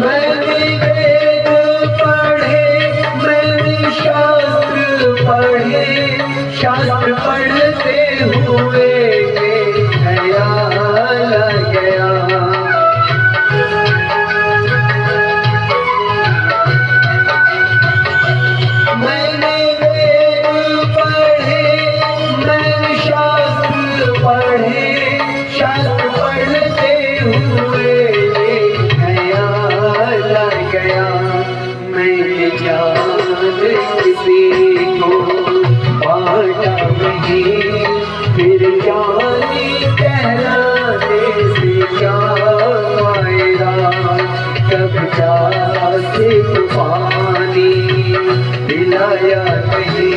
मैंने वेद पढ़े, मैंने शास्त्र पढ़े, शास्त्र पढ़ते हुए ख्याल आ गया। मैंने वेद पढ़े, मैंने शास्त्र पढ़े, शास्त्र पढ़ते हुए ख्याल आ गया। मैंने जान किसी को बांटा नहीं, फिर जाने कहलाने से क्या फायदा। कब प्यासे को पानी पिलाया नहीं,